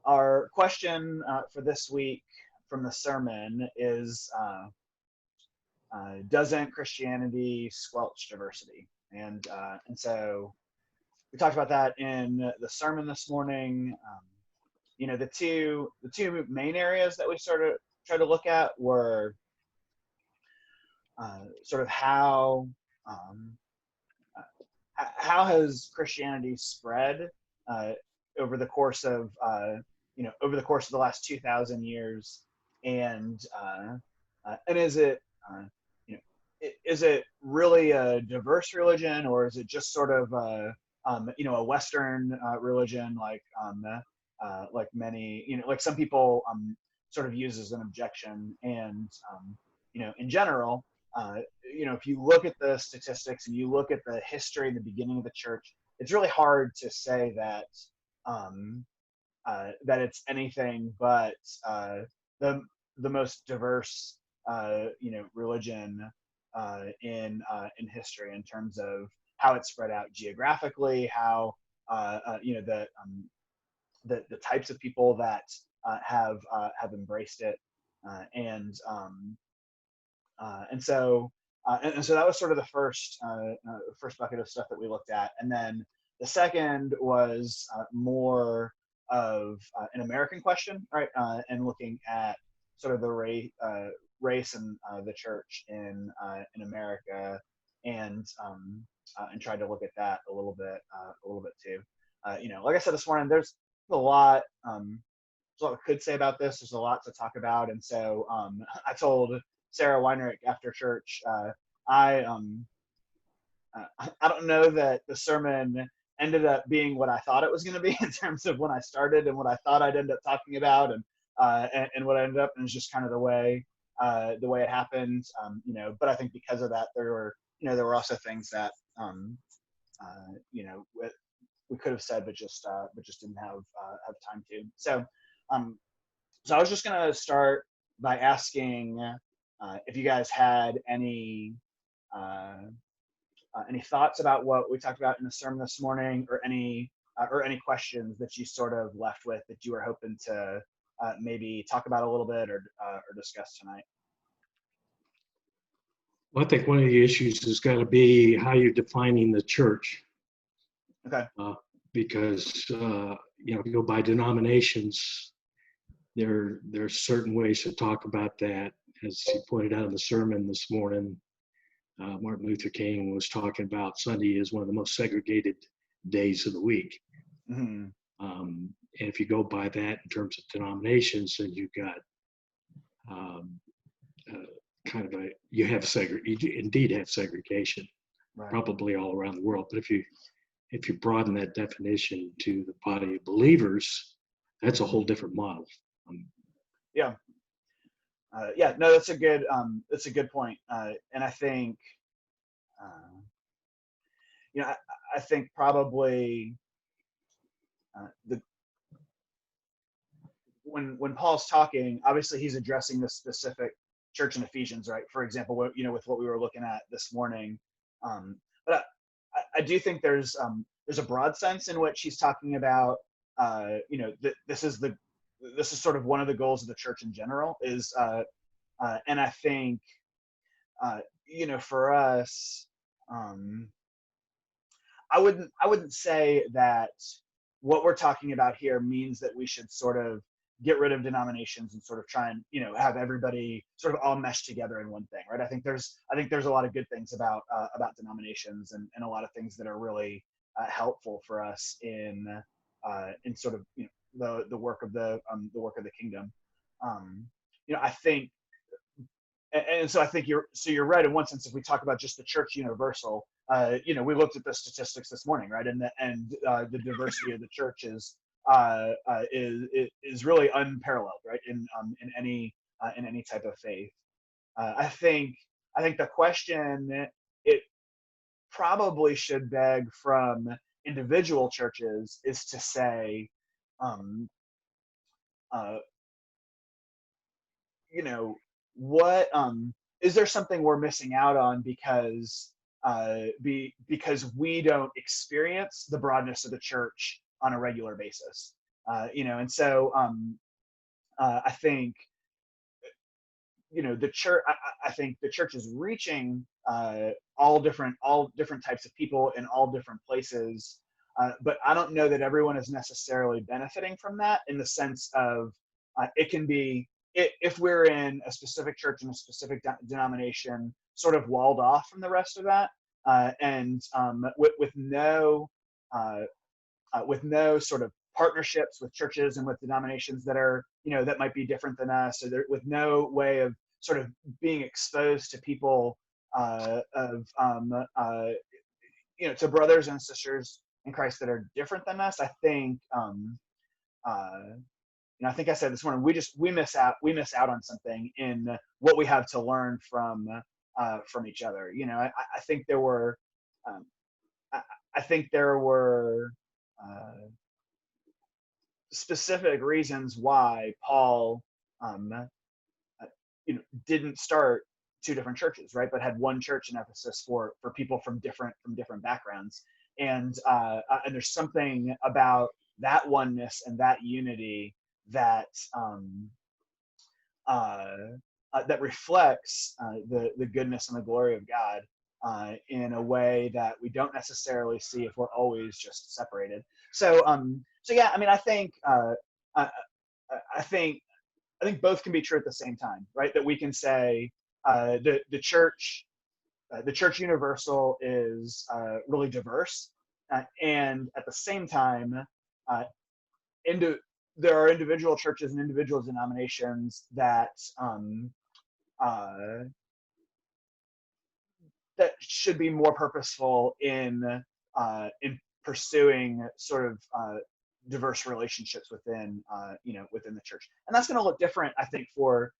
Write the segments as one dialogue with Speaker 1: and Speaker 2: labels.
Speaker 1: Our question for this week from the sermon is doesn't Christianity squelch diversity? And so we talked about that in the sermon this morning. The two main areas that we sort of tried to look at were sort of um, how has Christianity spread uh, over the course of over the course of the last 2,000 years, and is it uh, you know is it really a diverse religion, or is it just sort of a Western religion like many like some people sort of use as an objection, and in general, if you look at the statistics and you look at the history and the beginning of the church, it's really hard to say um, that it's anything but the the most diverse religion in history in terms of how it's spread out geographically, how the types of people that have embraced it, uh, and um, and so that was sort of the first bucket of stuff that we looked at, and then the second was more of an American question, right? And looking at sort of the race and the church in America, and tried to look at that a little bit too. Like I said this morning, there's a lot. There's a lot we could say about this. There's a lot to talk about, and so I told Sarah Weinrich after church. I I don't know that the sermon ended up being what I thought it was going to be in terms of when I started and what I thought I'd end up talking about, and what I ended up, and it's just kind of the way it happened. But I think because of that, there were also things that we could have said, but just didn't have time to. Um, so I was just gonna start by asking if you guys had uh, any thoughts about what we talked about in the sermon this morning, or any questions that you sort of left with that you were hoping to maybe talk about a little bit or discuss tonight.
Speaker 2: Well, I think one of the issues has got to be how you're defining the church,
Speaker 1: Okay.
Speaker 2: because if you go by denominations, there's certain ways to talk about that. As he pointed out in the sermon this morning, Martin Luther King was talking about Sunday is one of the most segregated days of the week.
Speaker 1: Mm-hmm.
Speaker 2: And if you go by that in terms of denominations, then you've got kind of you indeed have segregation,
Speaker 1: Right.
Speaker 2: probably all around the world. But if you broaden that definition to the body of believers, that's a whole different model.
Speaker 1: Yeah. No, that's a good point. And I think, I think probably the when Paul's talking, obviously he's addressing the specific church in Ephesians, right? For example, with what we were looking at this morning. But I do think there's a broad sense in which he's talking about, this is sort of one of the goals of the church in general is, and I think, for us, I wouldn't say that what we're talking about here means that we should sort of get rid of denominations and sort of try and have everybody sort of all mesh together in one thing, right? I think there's a lot of good things about denominations, and a lot of things that are really helpful for us in sort of the work of the work of the kingdom. I think, and so I think you're right in one sense. If we talk about just the church universal, we looked at the statistics this morning, right? And the diversity of the church is really unparalleled, right? In any type of faith. I think the question it probably should beg from individual churches is to say, um, uh, what is there something we're missing out on because we don't experience the broadness of the church on a regular basis? And so I think, the church. I think the church is reaching all different types of people in all different places, but I don't know that everyone is necessarily benefiting from that, in the sense of it can be, if we're in a specific church in a specific denomination, sort of walled off from the rest of that, and with no sort of partnerships with churches and with denominations that are, that might be different than us, or with no way of sort of being exposed to people, to brothers and sisters in Christ that are different than us. I think, I think I said this morning, we miss out on something in what we have to learn from each other. I think there were, specific reasons why Paul, didn't start two different churches, right? But had one church in Ephesus for people from different backgrounds, and there's something about that oneness and that unity that that reflects the goodness and the glory of God in a way that we don't necessarily see if we're always just separated. So yeah, I mean, I think both can be true at the same time, right? That we can say the church universal is really diverse, and at the same time, there are individual churches and individual denominations that that should be more purposeful in pursuing sort of diverse relationships within within the church, and that's going to look different, I think, for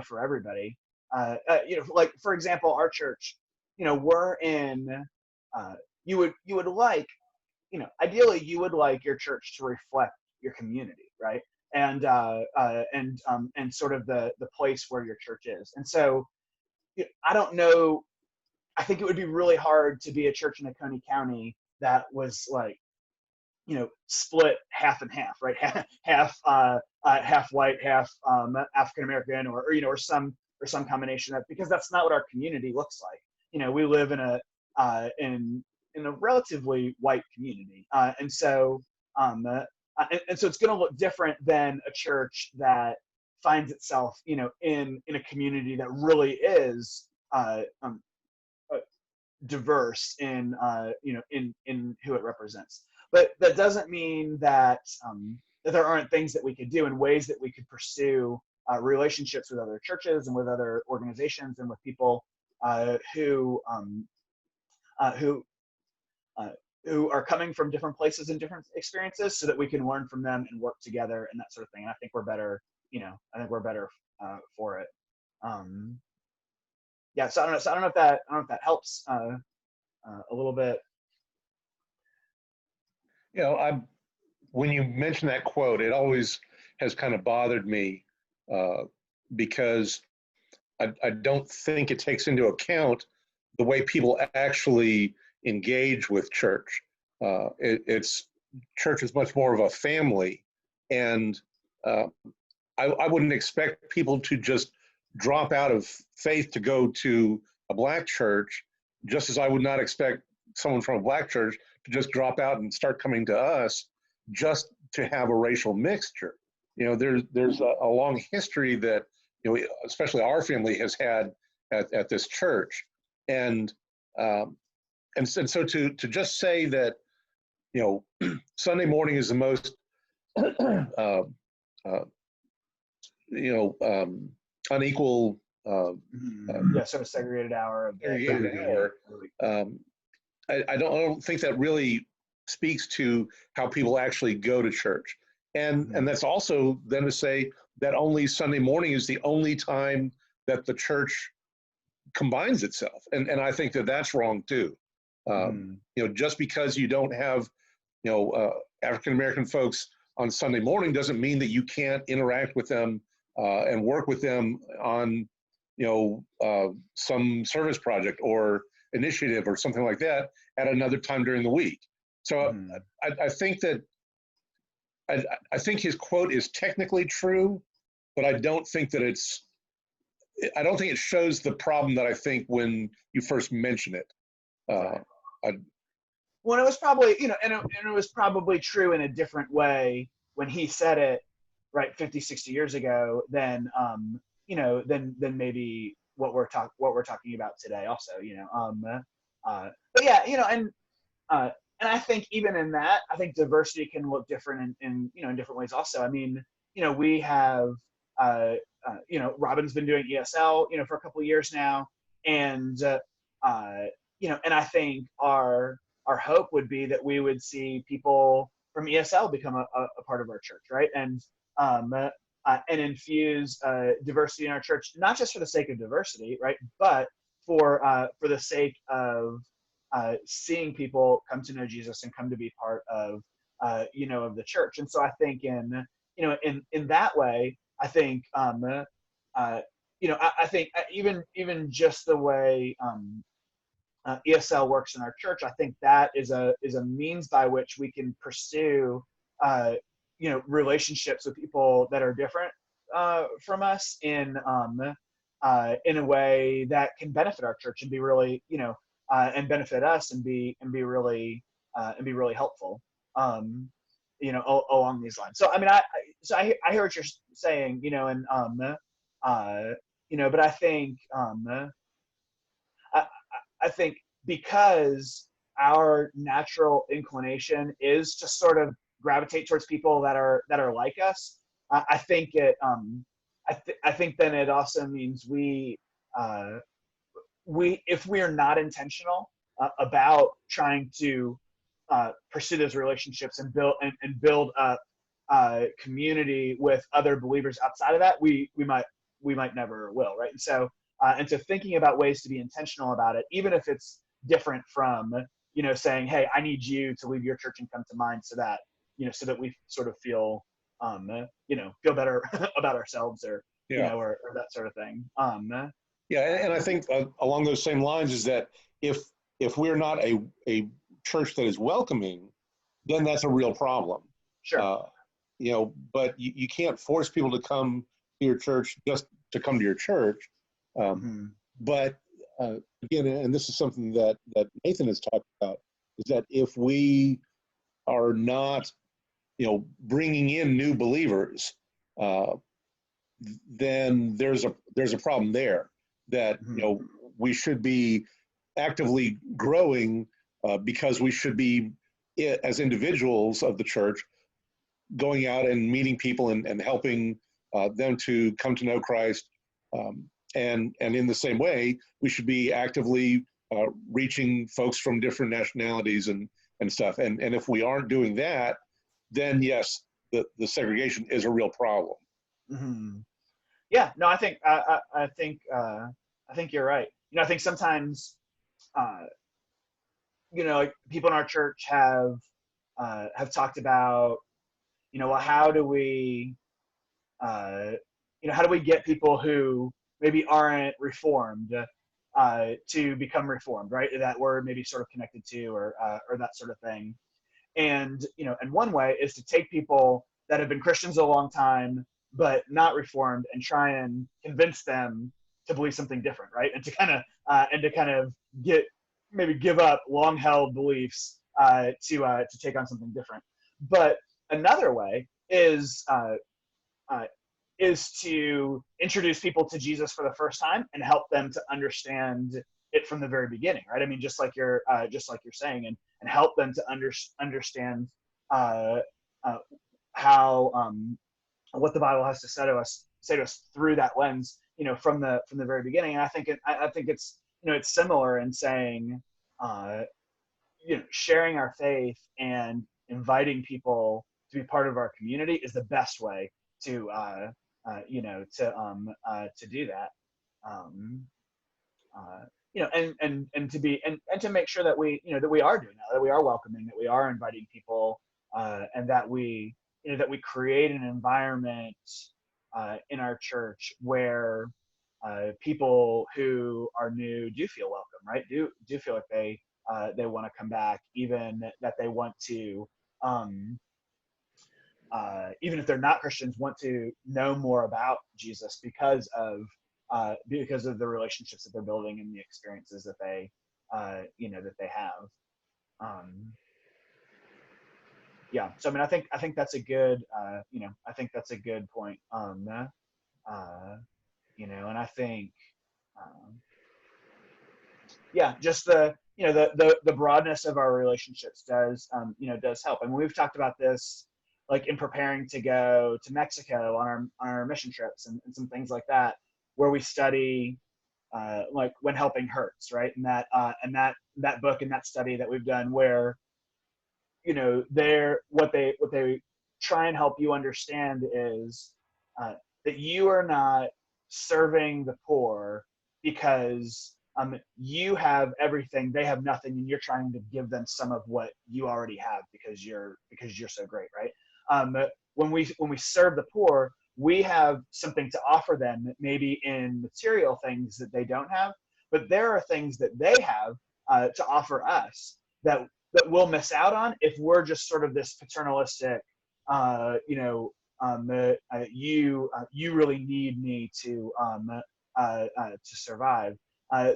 Speaker 1: for everybody. Like, for example, our church, we're in. You would like, ideally, you would like your church to reflect your community, right? And sort of the place where your church is. And so, I don't know. I think it would be really hard to be a church in Oconee County that was like, split half and half, right? half white, half African American, or some combination of, because that's not what our community looks like. We live in a relatively white community, and so it's going to look different than a church that finds itself, in a community that really is diverse in in who it represents. But that doesn't mean that that there aren't things that we could do, and ways that we could pursue relationships with other churches and with other organizations and with people who are coming from different places and different experiences, so that we can learn from them and work together and that sort of thing. And I think we're better, for it. Yeah. So I don't know if that helps a little bit.
Speaker 3: When you mention that quote, it always has kind of bothered me because I don't think it takes into account the way people actually engage with church. Church is much more of a family, and I wouldn't expect people to just drop out of faith to go to a black church, just as I would not expect someone from a black church to just drop out and start coming to us just to have a racial mixture. There's a long history that, especially our family has had at this church. And so to just say that, Sunday morning is the most, unequal,
Speaker 1: sort of segregated hour of
Speaker 3: I don't think that really speaks to how people actually go to church. And that's also then to say that only Sunday morning is the only time that the church combines itself. And I think that that's wrong too. Just because you don't have, African-American folks on Sunday morning doesn't mean that you can't interact with them and work with them on, some service project or initiative or something like that at another time during the week. So I think that I think his quote is technically true, but I don't think it shows the problem that I think when you first mention it.
Speaker 1: Well, it was probably, and it was probably true in a different way when he said it, right, 50, 60 years ago than, than maybe what we're talking about today also, but yeah, and I think even in that, I think diversity can look different in different ways also. I mean, we have, Robin's been doing ESL, for a couple of years now, and and I think our hope would be that we would see people from ESL become a part of our church, right? And infuse diversity in our church, not just for the sake of diversity, right, but for the sake of seeing people come to know Jesus and come to be part of of the church. And so I think in that way, I think I think even just the way ESL works in our church, I think that is a means by which we can pursue relationships with people that are different from us in a way that can benefit our church and be really and benefit us and be really helpful along these lines. So I mean I hear what you're saying, and but I think I think because our natural inclination is to sort of gravitate towards people that are like us, I think it I think then it also means we if we are not intentional about trying to pursue those relationships and build up community with other believers outside of that, we might never will, right? And so thinking about ways to be intentional about it, even if it's different from saying, hey, I need you to leave your church and come to mine, so that we sort of feel feel better about ourselves, or or that sort of thing.
Speaker 3: Yeah, and I think along those same lines is that if we're not a church that is welcoming, then that's a real problem.
Speaker 1: Sure.
Speaker 3: But you can't force people to come to your church just to come to your church. But again, and this is something that Nathan has talked about, is that if we are not, bringing in new believers, then there's a problem there. That we should be actively growing because we should be, as individuals of the church, going out and meeting people and helping them to come to know Christ. And in the same way, we should be actively reaching folks from different nationalities and stuff. And if we aren't doing that, then yes, the segregation is a real problem.
Speaker 1: Yeah, no, I think I think you're right. I think sometimes people in our church have talked about, well, how do we get people who maybe aren't reformed to become reformed, right? That we're maybe sort of connected to, or that sort of thing. And and one way is to take people that have been Christians a long time but not reformed and try and convince them to believe something different, right? And to kind of give up long held beliefs to take on something different. But another way is to introduce people to Jesus for the first time and help them to understand it from the very beginning, right? I mean, just like you're saying, and help them to understand how what the Bible has to say to us through that lens, from the very beginning. And I think it's it's similar in saying, sharing our faith and inviting people to be part of our community is the best way to to do that. And to be and to make sure that we that we are doing that we are welcoming, that we are inviting people, and that we that we create an environment in our church where people who are new do feel welcome, right? Do feel like they want to come back, even that they want to even if they're not Christians, want to know more about Jesus because of the relationships that they're building and the experiences that they that they have. Yeah, so I mean, I think that's a good I think that's a good point. And I think just the broadness of our relationships does does help. And we've talked about this like in preparing to go to Mexico on our mission trips and some things like that, where we study like When Helping Hurts, right? And that book and that study that we've done, where what they try and help you understand is that you are not serving the poor because you have everything, they have nothing, and you're trying to give them some of what you already have because you're so great, right? When we serve the poor, we have something to offer them, maybe in material things that they don't have, but there are things that they have to offer us that we'll miss out on if we're just sort of this paternalistic, you really need me to survive.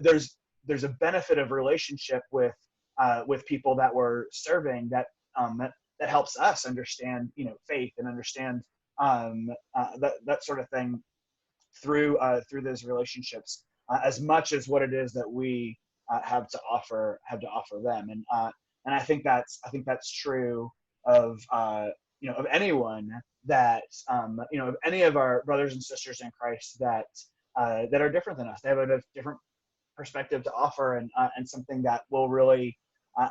Speaker 1: There's a benefit of relationship with people that we're serving that helps us understand faith and understand that sort of thing through those relationships as much as what it is that we have to offer them. And I think that's true of of anyone that of any of our brothers and sisters in Christ that are different than us. They have a different perspective to offer, and something that will really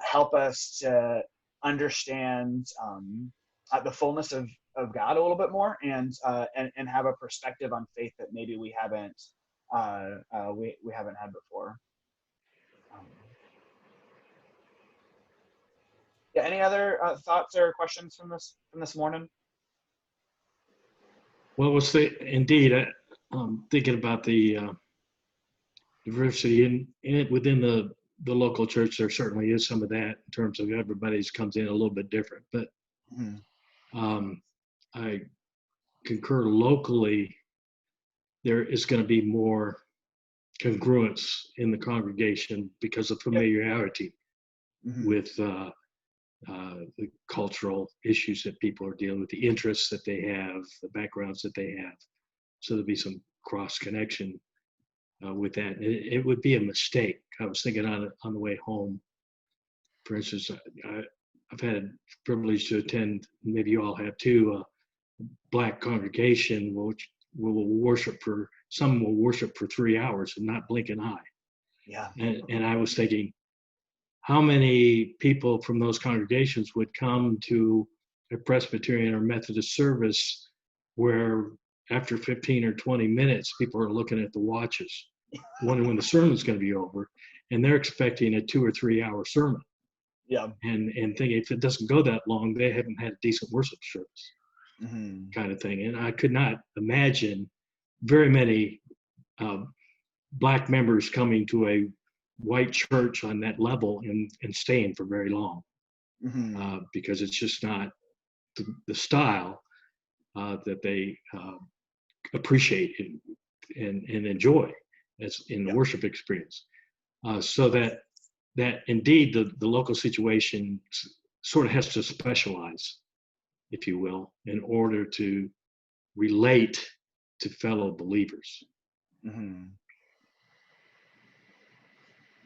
Speaker 1: help us to understand the fullness of God a little bit more, and have a perspective on faith that maybe we haven't had before. Any other thoughts or questions from this morning?
Speaker 2: Well, indeed, I'm thinking about the diversity in it within the local church. There certainly is some of that in terms of everybody's comes in a little bit different, but I concur locally. There is going to be more congruence in the congregation because of familiarity with the cultural issues that people are dealing with, the interests that they have, the backgrounds that they have. So there'll be some cross connection with that. It would be a mistake. I was thinking on the way home, for instance, I've had the privilege to attend, maybe you all have too, a Black congregation which some will worship for 3 hours and not blink an eye.
Speaker 1: Yeah.
Speaker 2: And I was thinking, how many people from those congregations would come to a Presbyterian or Methodist service where after 15 or 20 minutes, people are looking at the watches, wondering when the sermon's going to be over, and they're expecting a 2 or 3 hour sermon.
Speaker 1: Yeah.
Speaker 2: And thinking if it doesn't go that long, they haven't had a decent worship service, kind of thing. And I could not imagine very many Black members coming to a white church on that level and staying for very long, because it's just not the style that they appreciate and enjoy as in the worship experience. So that indeed the local situation sort of has to specialize, if you will, in order to relate to fellow believers.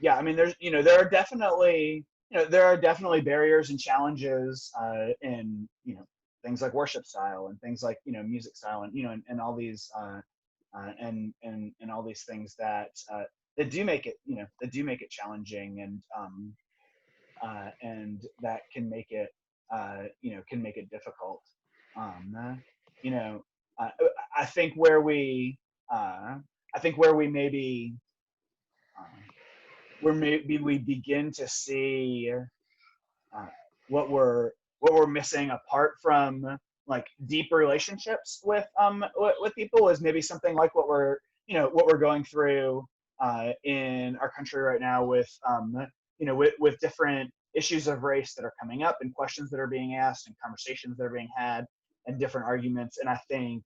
Speaker 1: Yeah, I mean, there are definitely barriers and challenges in things like worship style and things like music style and all these and all these things that do make it challenging, and that can make it difficult. I think where we maybe we begin to see what we're missing apart from like deep relationships with people is maybe something like what we're going through in our country right now with with different issues of race that are coming up and questions that are being asked and conversations that are being had, and different arguments. And I think,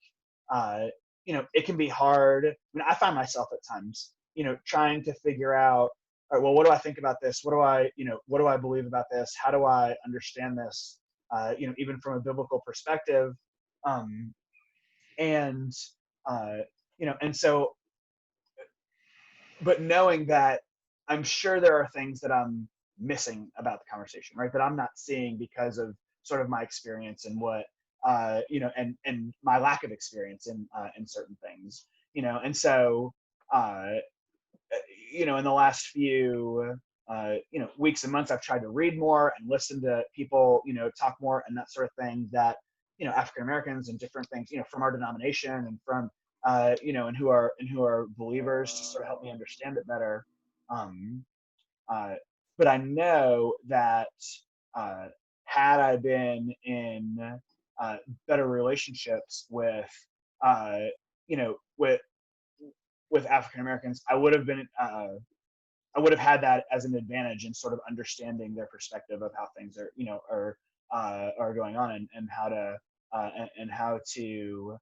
Speaker 1: it can be hard. I mean, I find myself at times, trying to figure out, all right, well, what do I think about this? What do I believe about this? How do I understand this? Even from a biblical perspective. Um, and, and so, but knowing that I'm sure there are things that I'm missing about the conversation, right? That I'm not seeing because of sort of my experience and what, and my lack of experience in certain things, and so, in the last few, weeks and months, I've tried to read more and listen to people, talk more and that sort of thing that, African Americans and different things, from our denomination and from, and who are believers to sort of help me understand it better. Um, but I know that had I been in better relationships with, you know, with with African Americans, I would have been, I would have had that as an advantage in sort of understanding their perspective of how things are, are going on, and how to, and how to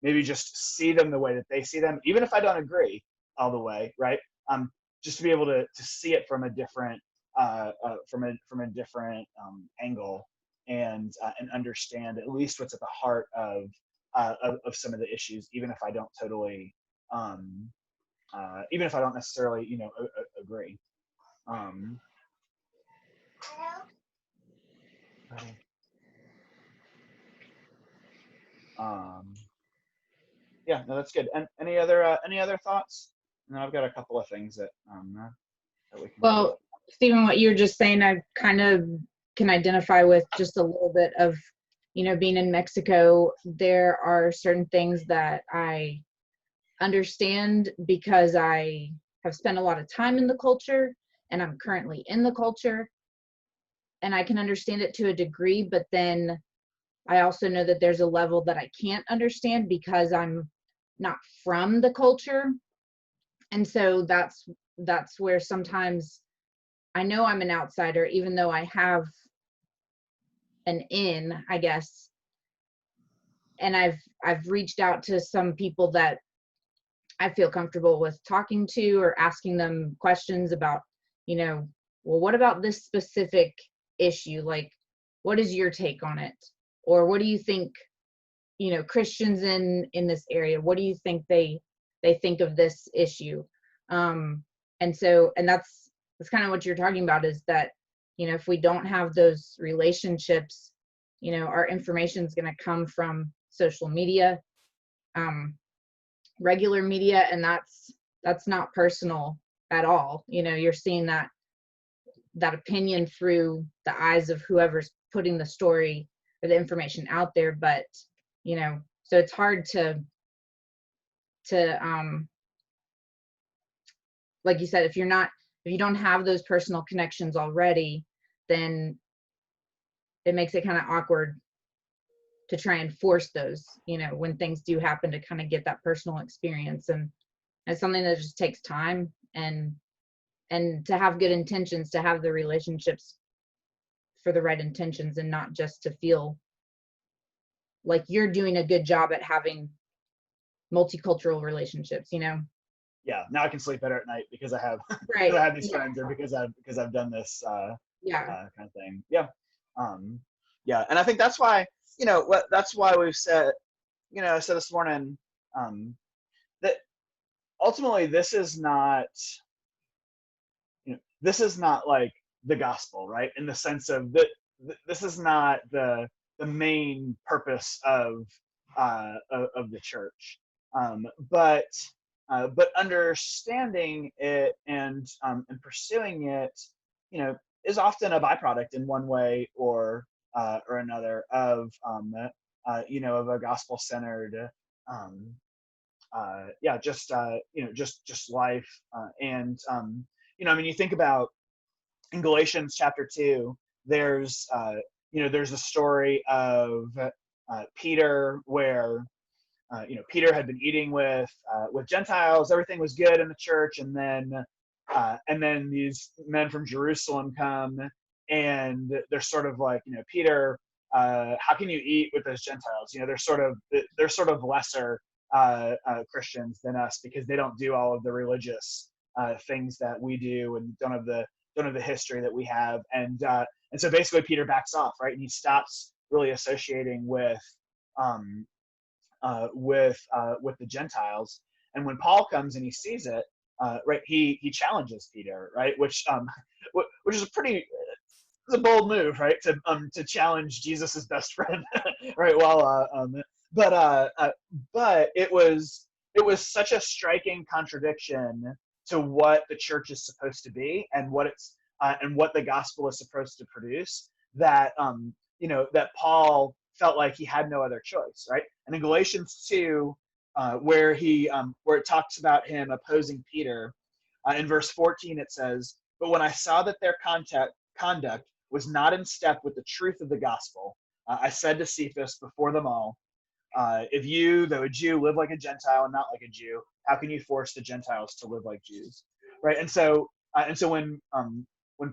Speaker 1: maybe just see them the way that they see them, even if I don't agree all the way, right? Just to be able to see it from a different, from a different angle, and understand at least what's at the heart of some of the issues, even if I don't totally, even if I don't necessarily, agree. Yeah, no, that's good. And any other thoughts? And then I've got a couple of things that that we can.
Speaker 4: Well, Stephen, what you were just saying, I kind of can identify with just a little bit of, being in Mexico. There are certain things that I understand because I have spent a lot of time in the culture, and I'm currently in the culture, and I can understand it to a degree, but then I also know that there's a level that I can't understand because I'm not from the culture. And so that's where sometimes I know I'm an outsider, even though I have an in, I guess. And I've reached out to some people that I feel comfortable with talking to, or asking them questions about, well, what about this specific issue? Like, what is your take on it? Or what do you think, Christians in this area, what do you think they think of this issue? And that's kind of what you're talking about, is that, if we don't have those relationships, our information is going to come from social media, regular media, and that's not personal at all. You're seeing that opinion through the eyes of whoever's putting the story or the information out there. But, so it's hard to like you said, if you don't have those personal connections already, then it makes it kind of awkward to try and force those, when things do happen, to kind of get that personal experience. And it's something that just takes time, and to have good intentions, to have the relationships for the right intentions, and not just to feel like you're doing a good job at having multicultural relationships,
Speaker 1: Yeah, now I can sleep better at night because I have,
Speaker 4: right.
Speaker 1: I have these friends, or because I've done this kind of thing. Yeah. Yeah, and I think that's why, that's why we've said, I said this morning, that ultimately this is not, this is not like the gospel, right? In the sense of that, this is not the main purpose of the church, but understanding it and pursuing it, is often a byproduct in one way or another of of a gospel-centered, just life, and I mean, you think about in Galatians chapter 2, there's there's a story of Peter, where Peter had been eating with Gentiles. Everything was good in the church, and then these men from Jerusalem come, and they're sort of like, Peter, how can you eat with those Gentiles? You know, they're sort of lesser Christians than us because they don't do all of the religious things that we do and don't have the history that we have. And so basically Peter backs off, right? And he stops really associating with the Gentiles. And when Paul comes and he sees it, right, he challenges Peter, right, which is it's a bold move, right, to challenge Jesus's best friend, right? Well, but it was such a striking contradiction to what the church is supposed to be and what the gospel is supposed to produce that that Paul felt like he had no other choice, right? And in Galatians 2, where it talks about him opposing Peter, in verse 14 it says, "But when I saw that their conduct was not in step with the truth of the gospel, I said to Cephas before them all, if you, though a Jew, live like a Gentile and not like a Jew, how can you force the Gentiles to live like Jews?" Right? And so when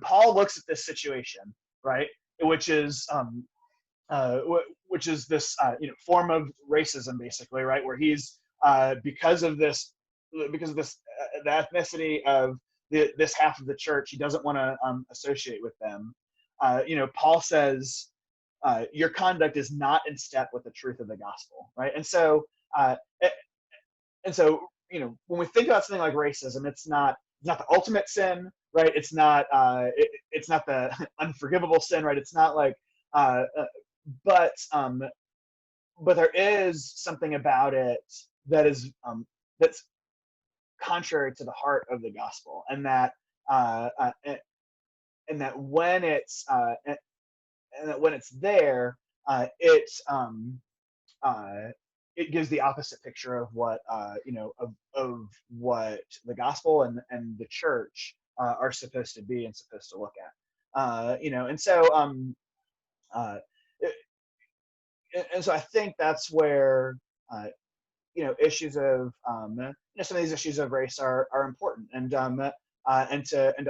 Speaker 1: Paul looks at this situation, right, which is this form of racism, basically, right, where he's because of the ethnicity of this half of the church, he doesn't want to associate with them. Paul says your conduct is not in step with the truth of the gospel, right? And so when we think about something like racism, it's not the ultimate sin, right? It's not the unforgivable sin, right? It's not like but there is something about it that is that's contrary to the heart of the gospel, and that when it's there, it gives the opposite picture of what of what the gospel and the church are supposed to be and supposed to look at. And so I think that's where issues of some of these issues of race are important, and to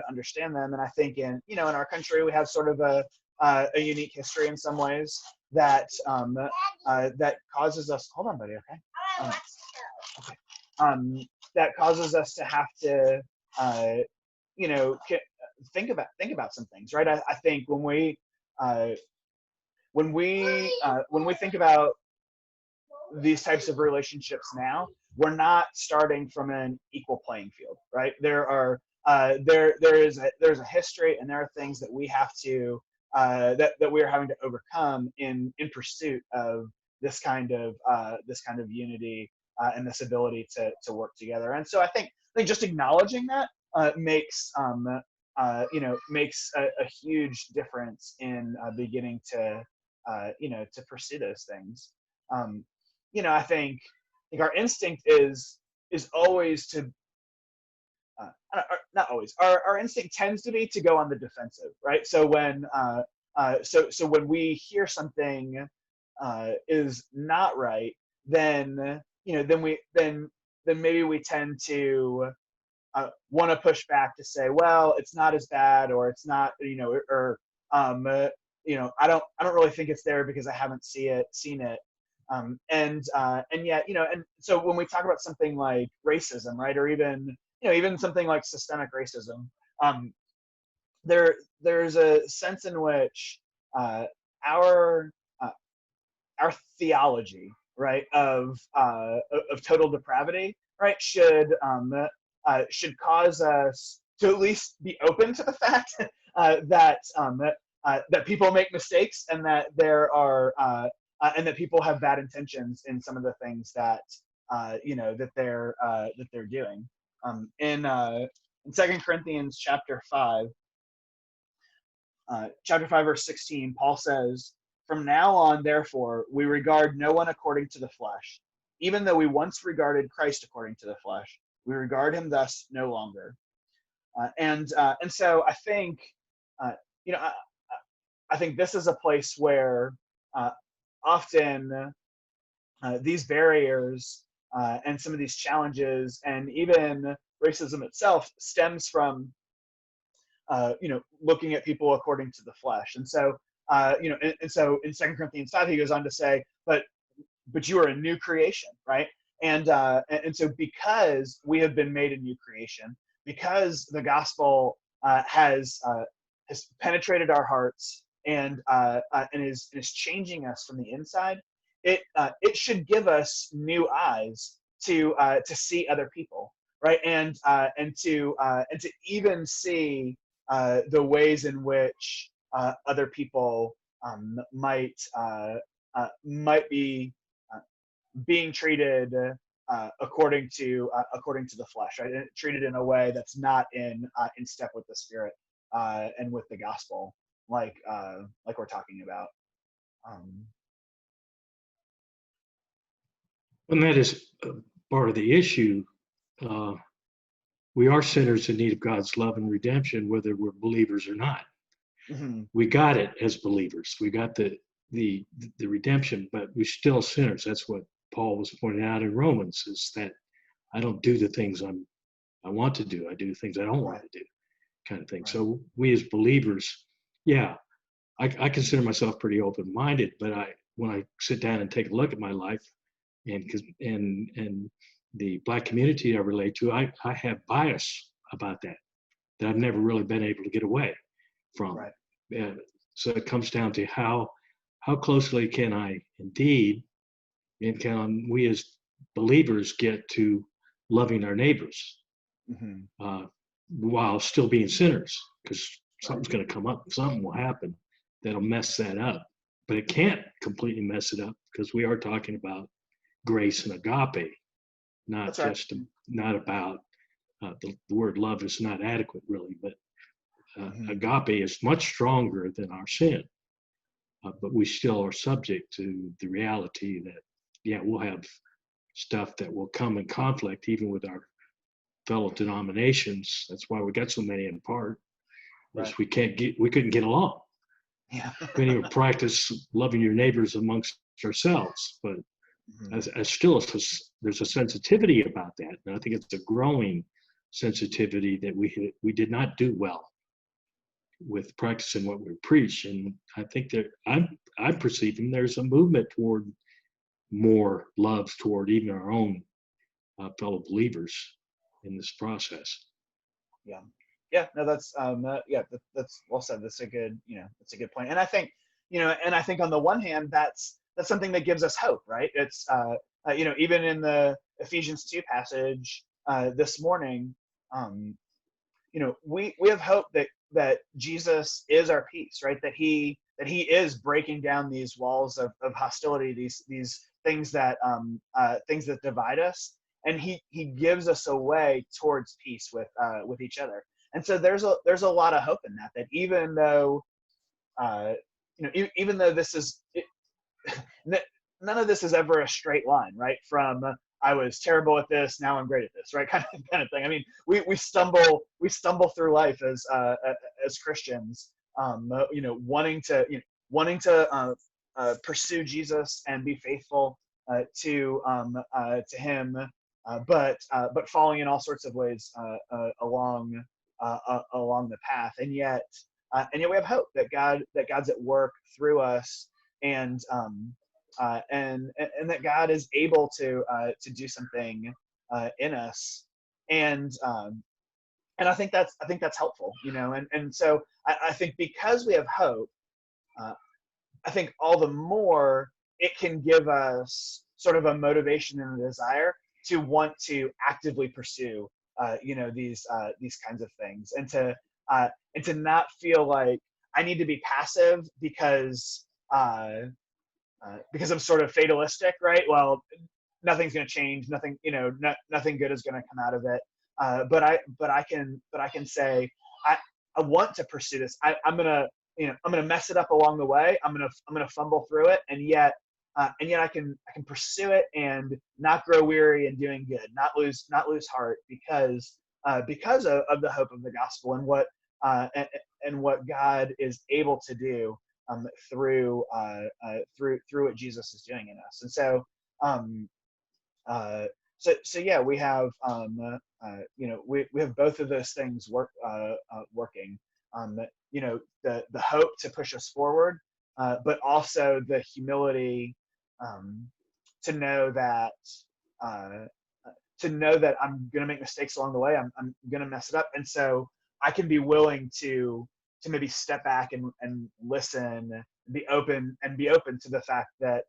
Speaker 1: understand them. And I think in our country we have sort of a unique history in some ways that that causes us. Hold on, buddy. Okay. Okay. That causes us to have to think about some things, right? I think when we think about these types of relationships now, we're not starting from an equal playing field, right? There's a history, and there are things that we have to that we are having to overcome in pursuit of this kind of unity and this ability to work together. And so I think just acknowledging that makes a huge difference in beginning to pursue those things. I think our instinct is always to not always. Our instinct tends to be to go on the defensive, right? So when when we hear something is not right, then maybe we tend to want to push back to say, well, it's not as bad, or it's not, I don't really think it's there because I haven't seen it. And yet, and so when we talk about something like racism, right, or even something like systemic racism, there's a sense in which our theology, right, of total depravity, right, should cause us to at least be open to the fact that people make mistakes, and that there are and that people have bad intentions in some of the things that that they're doing. In 2 Corinthians chapter 5 verse 16, Paul says, "From now on, therefore, we regard no one according to the flesh. Even though we once regarded Christ according to the flesh, we regard him thus no longer." And so I think I think this is a place where often these barriers and some of these challenges, and even racism itself, stems from looking at people according to the flesh. And so and so in 2 Corinthians 5, he goes on to say, but you are a new creation, right? And so because we have been made a new creation, because the gospel has penetrated our hearts and is changing us from the inside, it should give us new eyes to see other people, right? And to even see the ways in which other people might be being treated according to the flesh, right? And treated in a way that's not in step with the Spirit and with the gospel, like we're talking about.
Speaker 2: And that is part of the issue. We are sinners in need of God's love and redemption, whether we're believers or not.
Speaker 1: Mm-hmm.
Speaker 2: We got it as believers. We got the redemption, but we're still sinners. That's what Paul was pointing out in Romans, is that I don't do the things I want to do. I do the things I don't want to do, kind of thing.
Speaker 1: Right.
Speaker 2: So we as believers, yeah, I consider myself pretty open-minded, but when I sit down and take a look at my life and the Black community I relate to, I have bias about that I've never really been able to get away from.
Speaker 1: Right.
Speaker 2: So it comes down to how closely can I indeed, and can we as believers get to loving our neighbors while still being sinners, because something's going to come up, something will happen that'll mess that up. But it can't completely mess it up, because we are talking about grace and agape, not not about the word love is not adequate really, but agape is much stronger than our sin. But we still are subject to the reality that, yeah, we'll have stuff that will come in conflict even with our fellow denominations. That's why we got so many in part, is we couldn't get along.
Speaker 1: Yeah.
Speaker 2: We couldn't even practice loving your neighbors amongst ourselves. But as still, there's a sensitivity about that, and I think it's a growing sensitivity that we did not do well with practicing what we preach. And I think that I'm perceiving there's a movement toward more love toward even our own fellow believers in this process.
Speaker 1: Yeah, no, that's that's well said. That's a good, that's a good point. And I think, and I think on the one hand, that's something that gives us hope, right? It's even in the Ephesians 2 passage this morning, we have hope that Jesus is our peace, right? That he is breaking down these walls of hostility, these things that divide us, and he gives us a way towards peace with each other. And so there's a lot of hope in that even though even though this is none of this is ever a straight line, right? From I was terrible at this, now I'm great at this, right? Kind of thing. I mean, we stumble through life as Christians, wanting to pursue Jesus and be faithful to Him, but falling in all sorts of ways along the path, and yet we have hope that God's at work through us, and that God is able to do something in us, and I think that's helpful, and so I think because we have hope, I think all the more it can give us sort of a motivation and a desire to want to actively pursue these kinds of things, and to not feel like I need to be passive because I'm sort of fatalistic, right? Well, nothing's going to change. Nothing, nothing good is going to come out of it. But I can say, I want to pursue this. I'm gonna mess it up along the way. I'm gonna fumble through it, and yet I can pursue it and not grow weary in doing good, not lose heart, because of the hope of the gospel and what God is able to do through what Jesus is doing in us. And so yeah, we have we have both of those things working. The hope to push us forward, but also the humility to know that uh, I'm going to make mistakes along the way. I'm going to mess it up, and so I can be willing to maybe step back and listen, be open to the fact that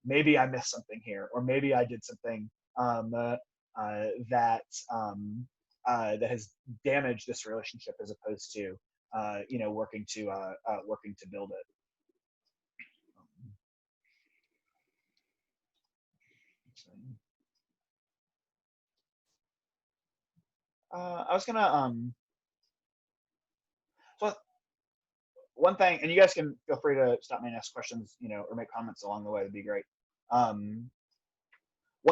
Speaker 1: maybe I missed something here, or maybe I did something that that has damaged this relationship, as opposed to working to build it. I was gonna so one thing, and you guys can feel free to stop me and ask questions, or make comments along the way. That'd be great. One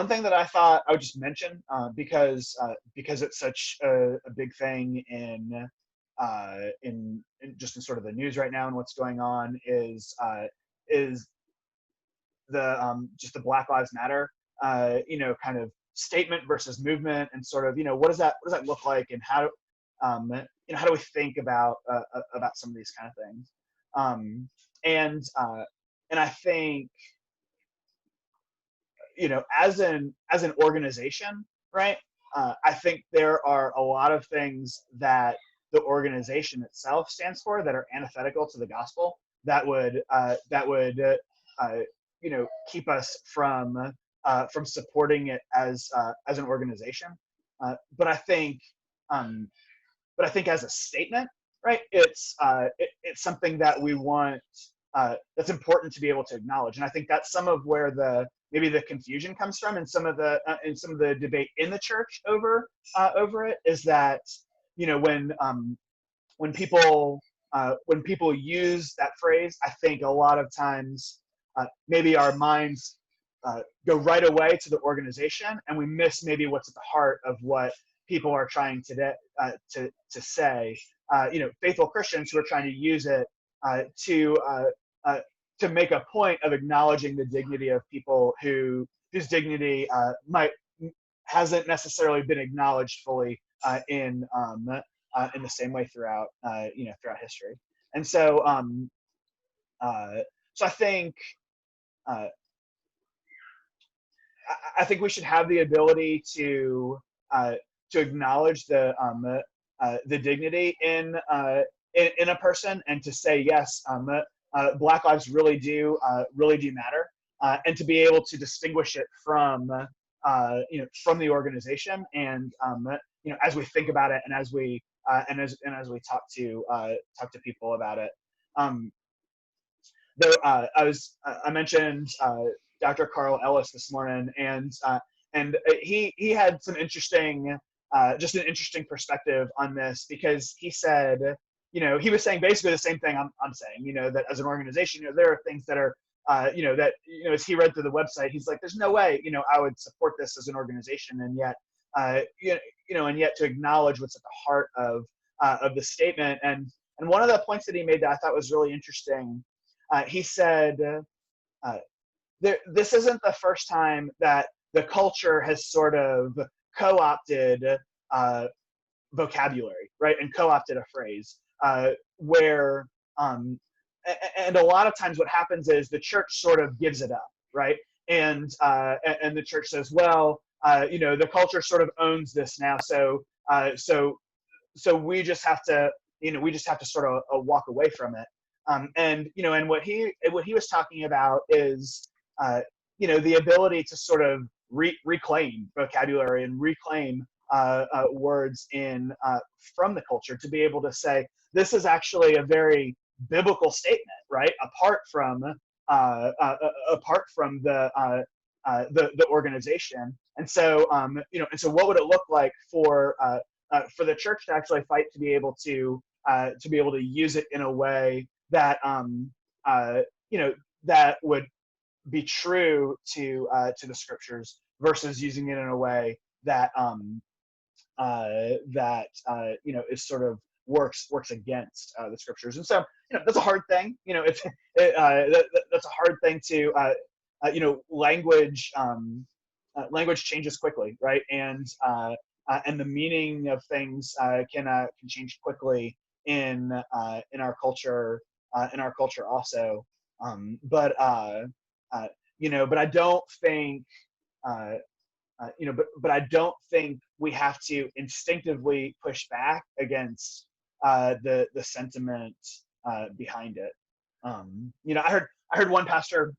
Speaker 1: thing that I thought I would just mention, because it's such a big thing in just in sort of the news right now and what's going on, is the just the Black Lives Matter kind of statement versus movement, and sort of what does that look like, and how how do we think about some of these kind of things, and I think as an organization, right? I think there are a lot of things that the organization itself stands for that are antithetical to the gospel, that would keep us from supporting it as an organization. But I think as a statement, right? It's something that we want, that's important to be able to acknowledge, and I think that's some of where maybe the confusion comes from, and some of the debate in the church over it, is that when people use that phrase, I think a lot of times maybe our minds go right away to the organization, and we miss maybe what's at the heart of what people are trying to say. Faithful Christians who are trying to use it to make a point of acknowledging the dignity of people whose dignity hasn't necessarily been acknowledged fully in the same way throughout history. And so I think we should have the ability to acknowledge the dignity in a person, and to say, yes, Black lives really do matter, and to be able to distinguish it from the organization, and as we think about it, and as we talk to people about it. I mentioned Dr. Carl Ellis this morning, and he had some interesting perspective on this, because he said, he was saying basically the same thing I'm saying, that as an organization, there are things that are, as he read through the website, he's like, there's no way, I would support this as an organization, and yet, and yet to acknowledge what's at the heart of the statement. And one of the points that he made that I thought was really interesting, he said, this isn't the first time that the culture has sort of co-opted vocabulary, right, and co-opted a phrase, where and a lot of times what happens is the church sort of gives it up, right, and the church says, well, the culture sort of owns this now, so we just have to sort of walk away from it, and what he was talking about is the ability to sort of reclaim vocabulary and reclaim words from the culture, to be able to say, this is actually a very biblical statement, right? Apart from the organization, and so what would it look like for the church to actually fight to be able to use it in a way that that would be true to the scriptures, versus using it in a way that is sort of works against the scriptures. And so that's a hard thing. That's a hard thing to language changes quickly, right? And the meaning of things can change quickly in our culture, in our culture also. But but I don't think but I don't think we have to instinctively push back against the sentiment behind it. I heard one pastor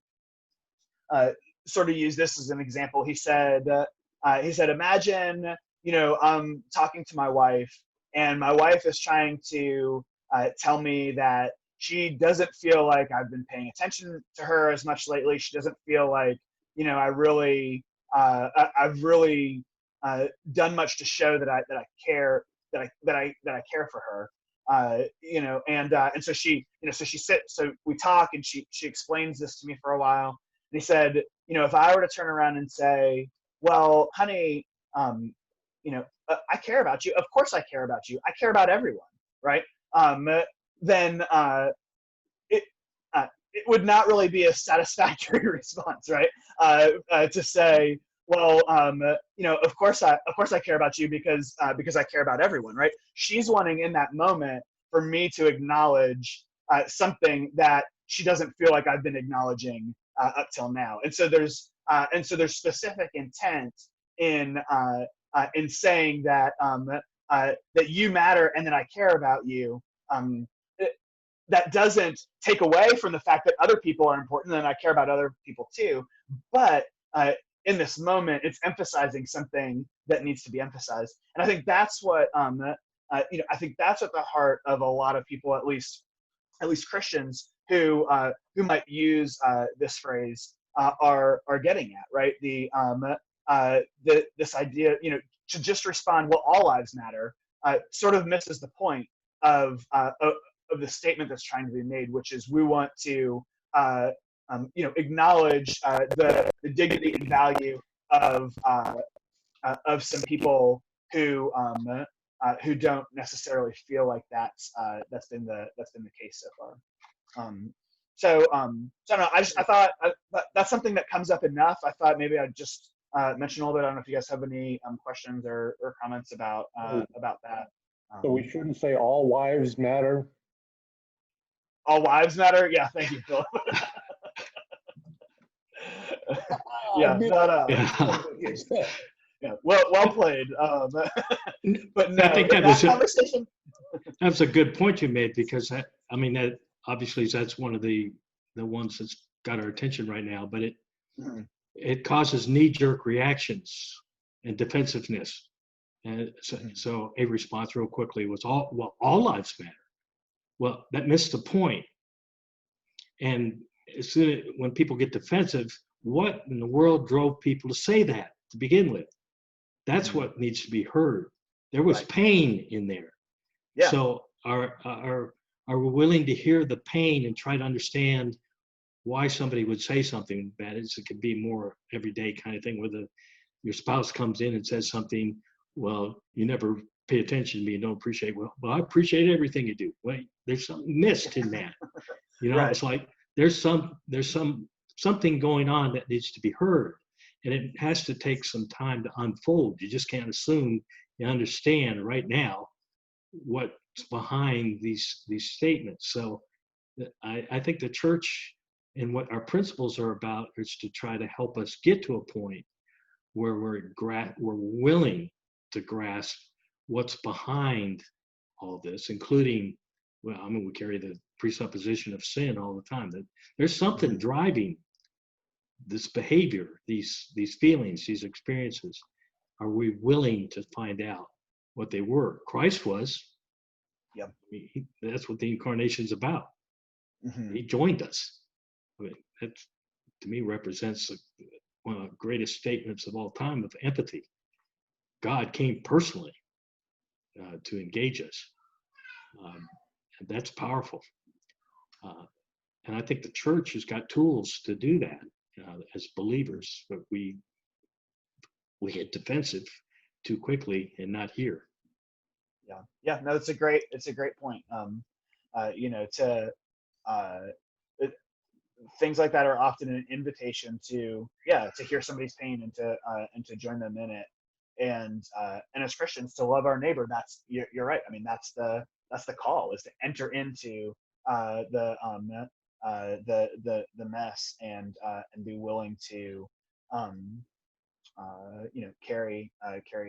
Speaker 1: sort of use this as an example. He said, imagine, I'm talking to my wife, and my wife is trying to tell me that she doesn't feel like I've been paying attention to her as much lately. She doesn't feel like, I've really done much to show that I care, that I care for her. And so so we talk, and she explains this to me for a while. And he said, if I were to turn around and say, well, honey, I care about you. Of course I care about you. I care about everyone, right? Then it would not really be a satisfactory response, right? To say, well, of course I care about you because I care about everyone, right? She's wanting in that moment for me to acknowledge something that she doesn't feel like I've been acknowledging up till now. And so there's specific intent in saying that that you matter and that I care about you. That doesn't take away from the fact that other people are important and I care about other people too. But in this moment, it's emphasizing something that needs to be emphasized. And I think that's what I think that's at the heart of a lot of people, at least Christians who might use this phrase are getting at, right? This idea, to just respond, well, all lives matter, sort of misses the point of the statement that's trying to be made, which is we want to acknowledge the dignity and value of some people who don't necessarily feel like that's been the case so far. So I don't know. I thought that's something that comes up enough. I thought maybe I'd just mention a little bit. I don't know if you guys have any questions or comments about that.
Speaker 3: So we shouldn't say all wives matter.
Speaker 1: All wives matter. Yeah, thank you, Philip. Yeah, yeah, well played. But no,
Speaker 2: I think that was
Speaker 1: conversation.
Speaker 2: That's a good point you made, because that obviously that's one of the ones that's got our attention right now. But it causes knee-jerk reactions and defensiveness, and so a response real quickly was all lives matter. Well, that missed the point. And as soon as, when people get defensive, what in the world drove people to say that to begin with? That's what needs to be heard. There was pain in there.
Speaker 1: Yeah.
Speaker 2: So are we willing to hear the pain and try to understand why somebody would say something bad? It could be more everyday kind of thing, where your spouse comes in and says something, well, you never pay attention to me and don't appreciate. Well, I appreciate everything you do. Well, there's something missed in that. Right. It's like there's something going on that needs to be heard, and it has to take some time to unfold. You just can't assume you understand right now what's behind these statements. So I think the church and what our principles are about is to try to help us get to a point where we're willing to grasp what's behind all this, including, we carry the presupposition of sin all the time, that there's something driving this behavior, these feelings, these experiences. Are we willing to find out what they were? Christ was.
Speaker 1: Yeah.
Speaker 2: That's what the incarnation's about.
Speaker 1: Mm-hmm.
Speaker 2: He joined us. That to me represents one of the greatest statements of all time of empathy. God came personally to engage us. And that's powerful. And I think the church has got tools to do that as believers, but we get defensive too quickly and not hear.
Speaker 1: Yeah. No, it's a great point. Things like that are often an invitation to hear somebody's pain and to join them in it. And as Christians, to love our neighbor. You're right. I mean, that's the call, is to enter into the mess, and be willing to carry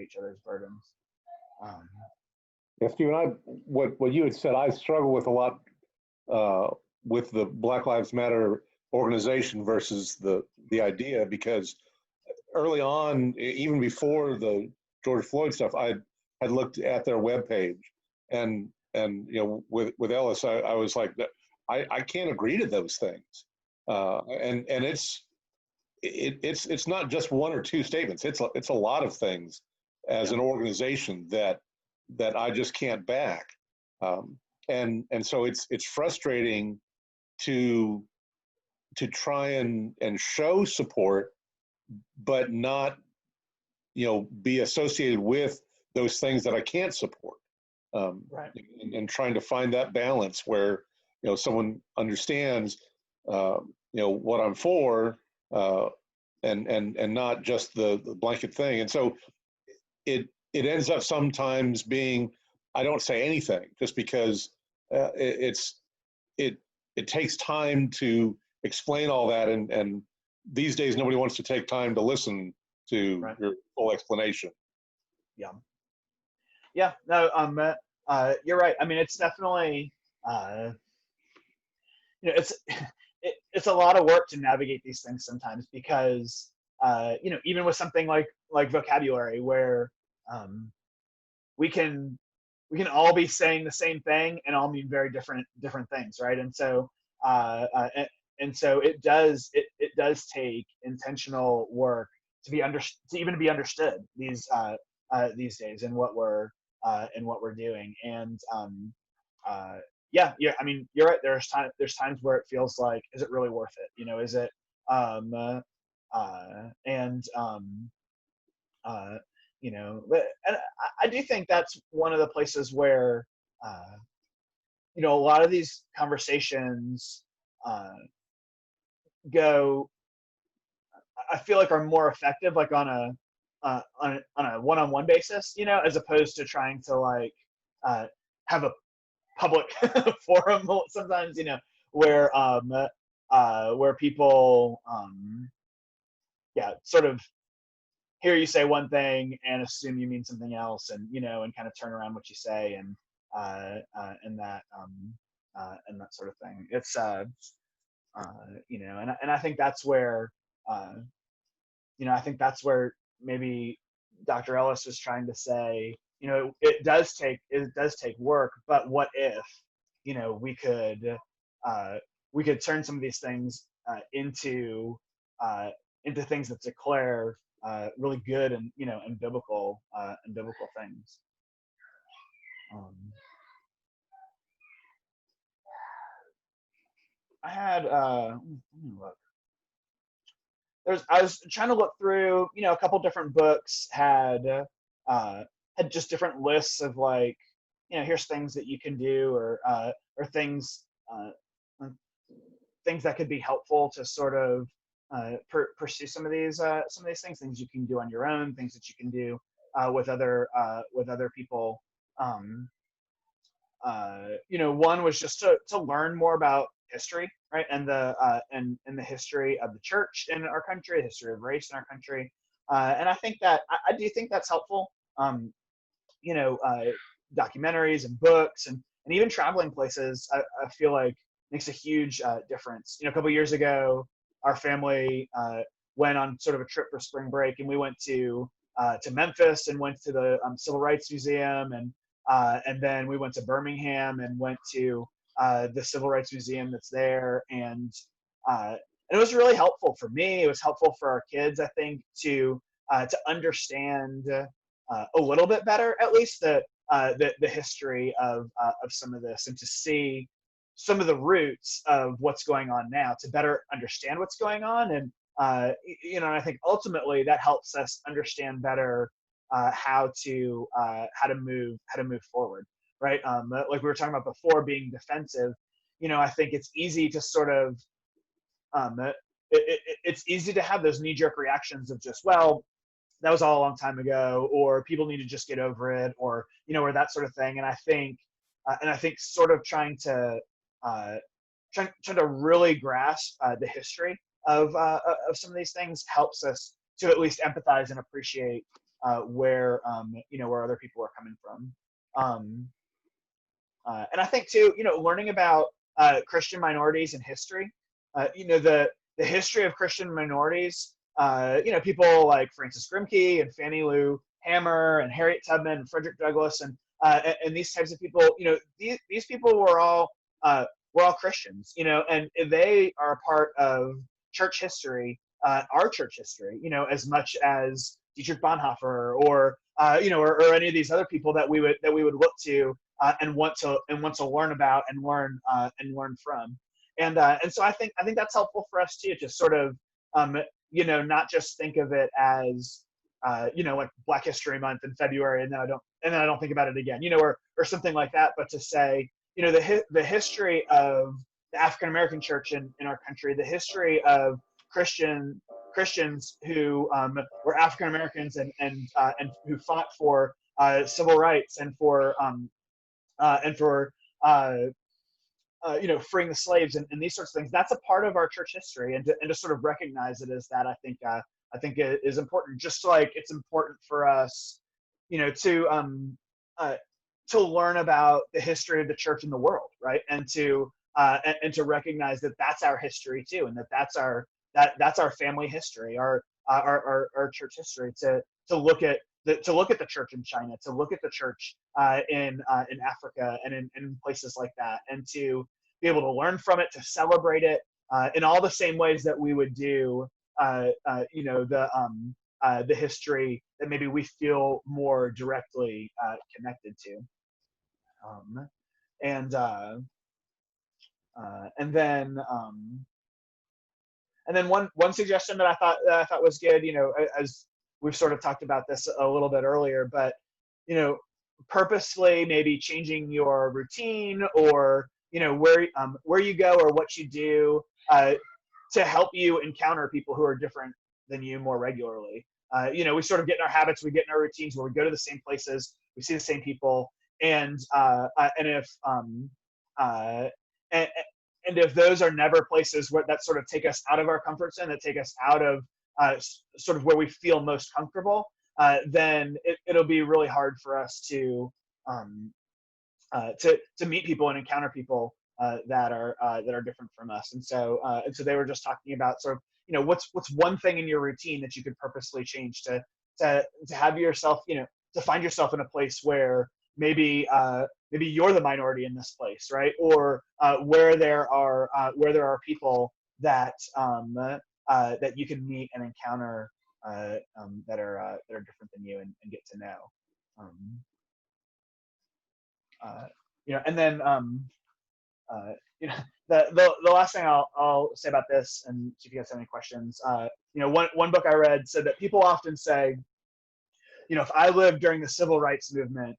Speaker 1: each other's burdens.
Speaker 3: Yeah, Stephen, what you had said, I struggle with a lot with the Black Lives Matter organization versus the idea, because early on, even before the George Floyd stuff, I had looked at their webpage, and with Ellis, I was like, I can't agree to those things, and it's not just one or two statements. It's a lot of things as an organization that I just can't back, and so it's frustrating to try and show support, but not be associated with those things that I can't support,
Speaker 1: Right.
Speaker 3: and trying to find that balance where someone understands what I'm for, and not just the blanket thing. And so it ends up sometimes being, I don't say anything, just because it takes time to explain all that, and these days nobody wants to take time to listen to
Speaker 1: Right.
Speaker 3: your full explanation.
Speaker 1: Yeah, no, you're right. I mean, it's definitely, it's a lot of work to navigate these things sometimes, because, even with something like vocabulary, where we can all be saying the same thing and all mean very different things, right? And so, it does take intentional work to even be understood these days, in what we're doing. And I mean, you're right. There's times where it feels like, is it really worth it? Is it and I do think that's one of the places where a lot of these conversations go, I feel like, are more effective, like on a one-on-one basis, as opposed to trying to have a public forum sometimes, where people sort of hear you say one thing and assume you mean something else, and and kind of turn around what you say, and that sort of thing. It's and I think that's where maybe Dr. Ellis was trying to say, it does take work, but what if we could turn some of these things into things that declare really good and and biblical things. I had let me look. I was trying to look through, a couple different books had just different lists of, like, here's things that you can do, or things that could be helpful to sort of pursue some of these things you can do on your own, things that you can do with other people. One was just to learn more about history, right, and the history of the church in our country, the history of race in our country, and I think that I do think that's helpful. Documentaries and books, and even traveling places, I feel like makes a huge difference. A couple years ago, our family went on sort of a trip for spring break, and we went to Memphis and went to the Civil Rights Museum, and then we went to Birmingham and went to the Civil Rights Museum that's there, and it was really helpful for me. It was helpful for our kids, I think, to understand a little bit better, at least the history of some of this, and to see some of the roots of what's going on now, to better understand what's going on. And I think ultimately that helps us understand better how to move forward, right? Like we were talking about before, being defensive. I think it's easy to sort of it's easy to have those knee-jerk reactions of just, well, that was all a long time ago, or people need to just get over it, or or that sort of thing. And I think sort of trying to trying to really grasp the history of some of these things helps us to at least empathize and appreciate where where other people are coming from. And I think too, learning about Christian minorities in history, the history of Christian minorities, people like Francis Grimke and Fannie Lou Hamer and Harriet Tubman and Frederick Douglass and these types of people, these people were all Christians, and they are a part of church history, our church history, as much as Dietrich Bonhoeffer or or any of these other people that we would look to and want to learn about and learn from. And so I think that's helpful for us too, to sort of not just think of it as like Black History Month in February and then I don't think about it again, or something like that, but to say, the history of the African American church in our country, the history of Christians who were African Americans and who fought for civil rights and for freeing the slaves and these sorts of things. That's a part of our church history, and to sort of recognize it as that, I think it is important. Just like it's important for us, to learn about the history of the church in the world, right? And to recognize that that's our history too, and that's our family history, our church history. To look at the church in China, to look at the church in Africa and in places like that, and to be able to learn from it, to celebrate it in all the same ways that we would do, the history that maybe we feel more directly connected to. And then one suggestion that I thought was good, as we've sort of talked about this a little bit earlier, but purposely maybe changing your routine or where you go or what you do to help you encounter people who are different than you more regularly. We sort of get in our habits, we get in our routines where we go to the same places, we see the same people, and if those are never places that sort of take us out of our comfort zone, that take us out of sort of where we feel most comfortable, then it'll be really hard for us to meet people and encounter people that are different from us. And so they were just talking about sort of what's one thing in your routine that you could purposely change to have yourself, to find yourself in a place where maybe you're the minority in this place, right? Or where there are people that you can meet and encounter that are different than you and get to know. And then the last thing I'll say about this, and see if you guys have any questions. One book I read said that people often say, if I lived during the civil rights movement,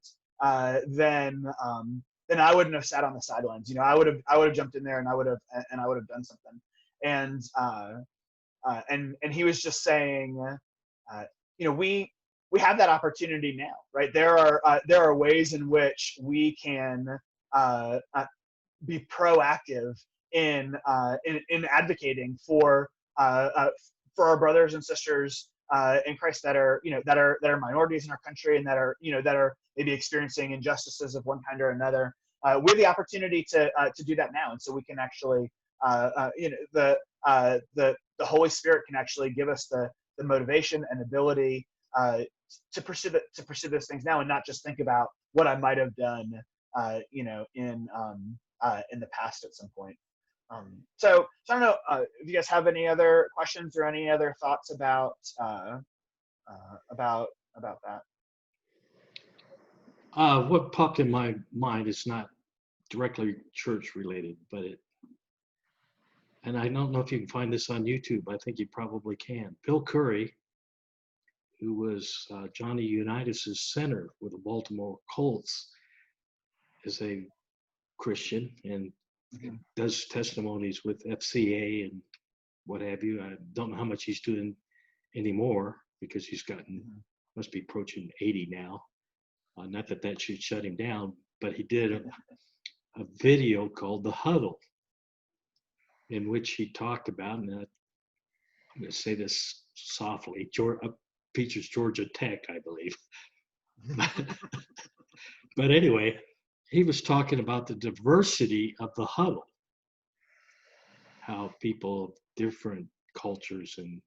Speaker 1: then I wouldn't have sat on the sidelines. I would have jumped in there and I would have done something. And he was just saying, we have that opportunity now, right? There are ways in which we can be proactive in advocating for our brothers and sisters in Christ that are minorities in our country and that are maybe experiencing injustices of one kind or another. We have the opportunity to do that now, and so we can actually the Holy Spirit can actually give us the motivation and ability to pursue those things now, and not just think about what I might have done in the past at some point. So I don't know if you guys have any other questions or any other thoughts about that.
Speaker 2: What popped in my mind is not directly church related, but and I don't know if you can find this on YouTube. I think you probably can. Bill Curry, who was Johnny Unitas's center with the Baltimore Colts, is a Christian and does testimonies with FCA and what have you. I don't know how much he's doing anymore because he's must be approaching 80 now. Not that should shut him down, but he did a video called The Huddle, in which he talked about, and I'm going to say this softly, features Georgia Tech, I believe. But anyway, he was talking about the diversity of the huddle, how people of different cultures and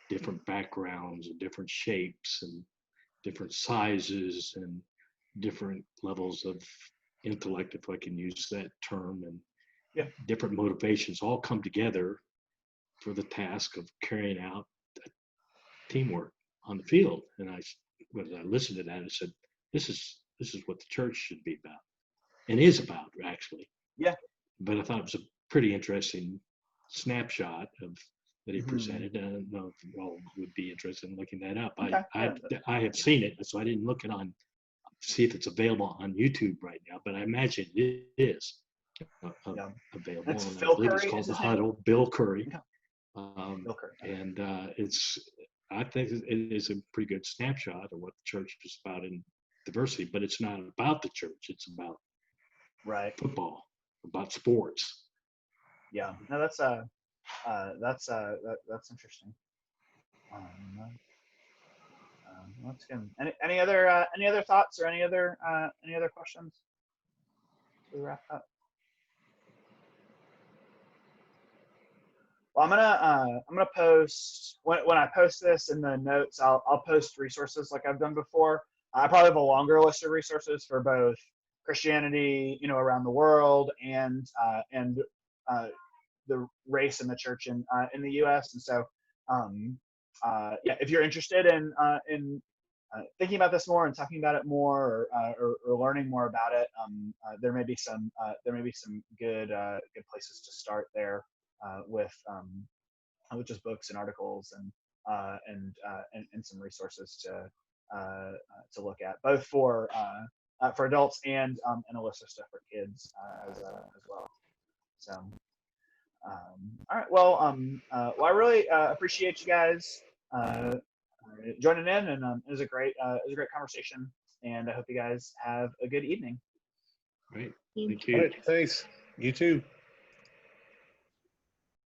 Speaker 2: different backgrounds and different shapes and different sizes and different levels of intellect, if I can use that term, and different motivations all come together for the task of carrying out teamwork on the field. And when I listened to that, I said, this is what the church should be about, and is about, actually.
Speaker 1: Yeah.
Speaker 2: But I thought it was a pretty interesting snapshot that he presented. And I don't know if you all would be interested in looking that up.
Speaker 1: Okay.
Speaker 2: I have seen it, so I didn't look it on, see if it's available on YouTube right now, but I imagine it is available.
Speaker 1: It's
Speaker 2: and
Speaker 1: Phil
Speaker 2: I believe
Speaker 1: Curry,
Speaker 2: it's called
Speaker 1: is
Speaker 2: The
Speaker 1: his name?
Speaker 2: Huddle, Bill Curry.
Speaker 1: Yeah. Bill Curry.
Speaker 2: And I think it is a pretty good snapshot of what the church is about in diversity, but it's not about the church. It's about football, about sports.
Speaker 1: Yeah, no, that's interesting. That's good. Any other thoughts or any other questions? Should we wrap up? Well, I'm gonna post when I post this in the notes. I'll post resources like I've done before. I probably have a longer list of resources for both Christianity, around the world, and the race and the church in the U.S. And so, if you're interested in thinking about this more and talking about it more, or learning more about it, there may be some good places to start there with just books and articles and some resources to look at, both for adults and a list of stuff for kids as well. So, all right. Well, I really appreciate you guys joining in, and it was a great conversation, and I hope you guys have a good evening.
Speaker 2: Great. Thank you.
Speaker 3: All right, thanks. You too.